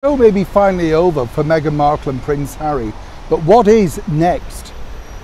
Show may be finally over for Meghan Markle and Prince Harry, but what is next?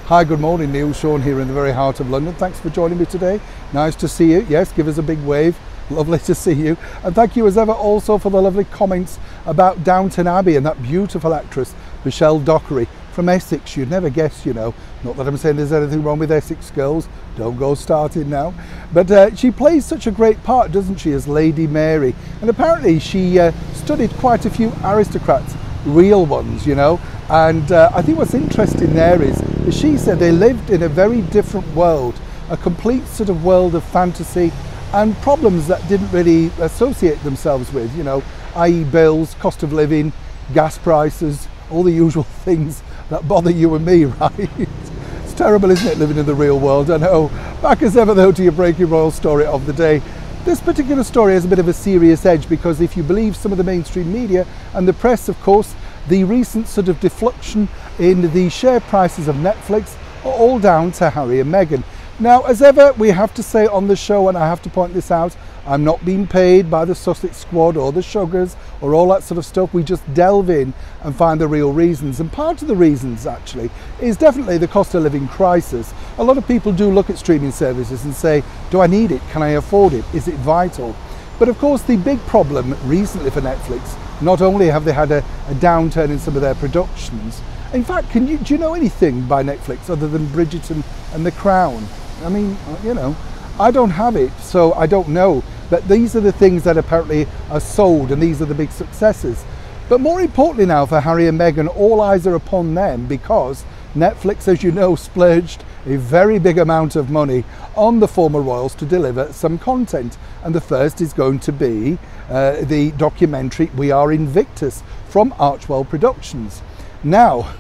Hi, good morning, Neil Sean here in the very heart of London. Thanks for joining me today. Nice to see you. Yes, give us a big wave. Lovely to see you. And thank you as ever also for the lovely comments about Downton Abbey and that beautiful actress, Michelle Dockery from Essex. You'd never guess, you know. Not that I'm saying there's anything wrong with Essex girls. Don't go starting now. But she plays such a great part, doesn't she, as Lady Mary. And apparently she studied quite a few aristocrats, real ones, you know. And I think what's interesting there is she said they lived in a very different world, a complete sort of world of fantasy and problems that didn't really associate themselves with, you know, i.e. bills, cost of living, gas prices, all the usual things that bother you and me, right? It's terrible, isn't it, living in the real world? I know. Back as ever though to your breaking royal story of the day. This particular story has a bit of a serious edge because if you believe some of the mainstream media and the press, of course, the recent sort of deflection in the share prices of Netflix are all down to Harry and Meghan. Now, as ever, we have to say on the show, and I have to point this out, I'm not being paid by the Sussex squad or the Sugars or all that sort of stuff. We just delve in and find the real reasons. And part of the reasons, actually, is definitely the cost of living crisis. A lot of people do look at streaming services and say, do I need it? Can I afford it? Is it vital? But of course, the big problem recently for Netflix, not only have they had a downturn in some of their productions, in fact, do you know anything by Netflix other than Bridgerton and The Crown? I mean, you know, I don't have it, so I don't know. But these are the things that apparently are sold, and these are the big successes. But more importantly now for Harry and Meghan, all eyes are upon them because Netflix, as you know, splurged a very big amount of money on the former royals to deliver some content. And the first is going to be the documentary We Are Invictus from Archwell Productions. Now,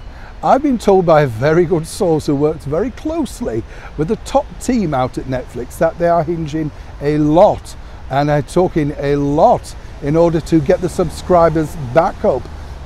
I've been told by a very good source who works very closely with the top team out at Netflix that they are hinging a lot, and are talking a lot, in order to get the subscribers back up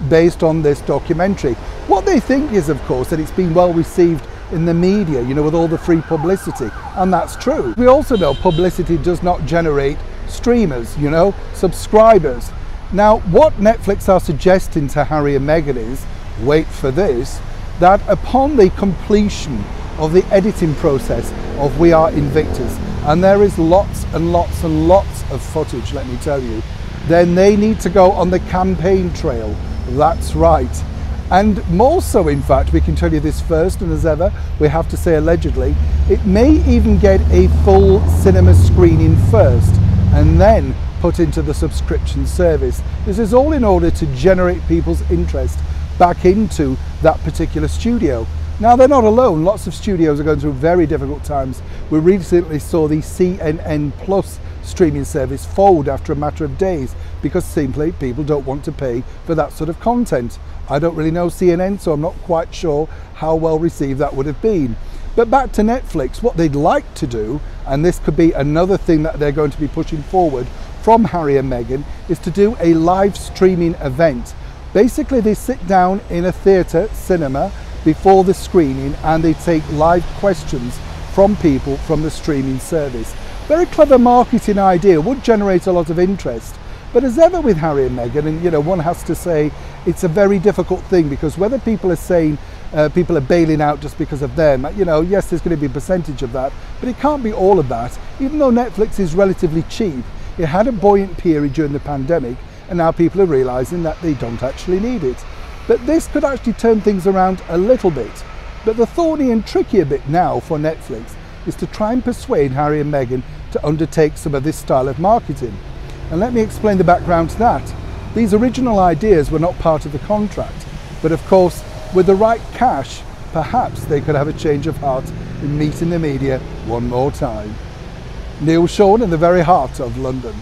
based on this documentary. What they think is, of course, that it's been well received in the media, you know, with all the free publicity, and that's true. We also know publicity does not generate streamers, you know, subscribers. Now, what Netflix are suggesting to Harry and Meghan is, wait for this, that upon the completion of the editing process of We Are Invictus, and there is lots and lots and lots of footage, let me tell you, then they need to go on the campaign trail. That's right. And more so, in fact, we can tell you this first, and as ever, we have to say allegedly, it may even get a full cinema screening first, and then put into the subscription service. This is all in order to generate people's interest back into that particular studio. Now, they're not alone. Lots of studios are going through very difficult times. We recently saw the CNN Plus streaming service fold after a matter of days because simply people don't want to pay for that sort of content. I don't really know CNN, so I'm not quite sure how well received that would have been. But back to Netflix, what they'd like to do, and this could be another thing that they're going to be pushing forward from Harry and Meghan, is to do a live streaming event. Basically, they sit down in a theatre, cinema, before the screening, and they take live questions from people from the streaming service. Very clever marketing idea, would generate a lot of interest. But as ever with Harry and Meghan, and you know, one has to say it's a very difficult thing because whether people are saying people are bailing out just because of them, you know, yes, there's going to be a percentage of that, but it can't be all of that. Even though Netflix is relatively cheap, it had a buoyant period during the pandemic, and now people are realising that they don't actually need it. But this could actually turn things around a little bit. But the thorny and trickier bit now for Netflix is to try and persuade Harry and Meghan to undertake some of this style of marketing. And let me explain the background to that. These original ideas were not part of the contract, but of course, with the right cash, perhaps they could have a change of heart in meeting the media one more time. Neil Sean in the very heart of London.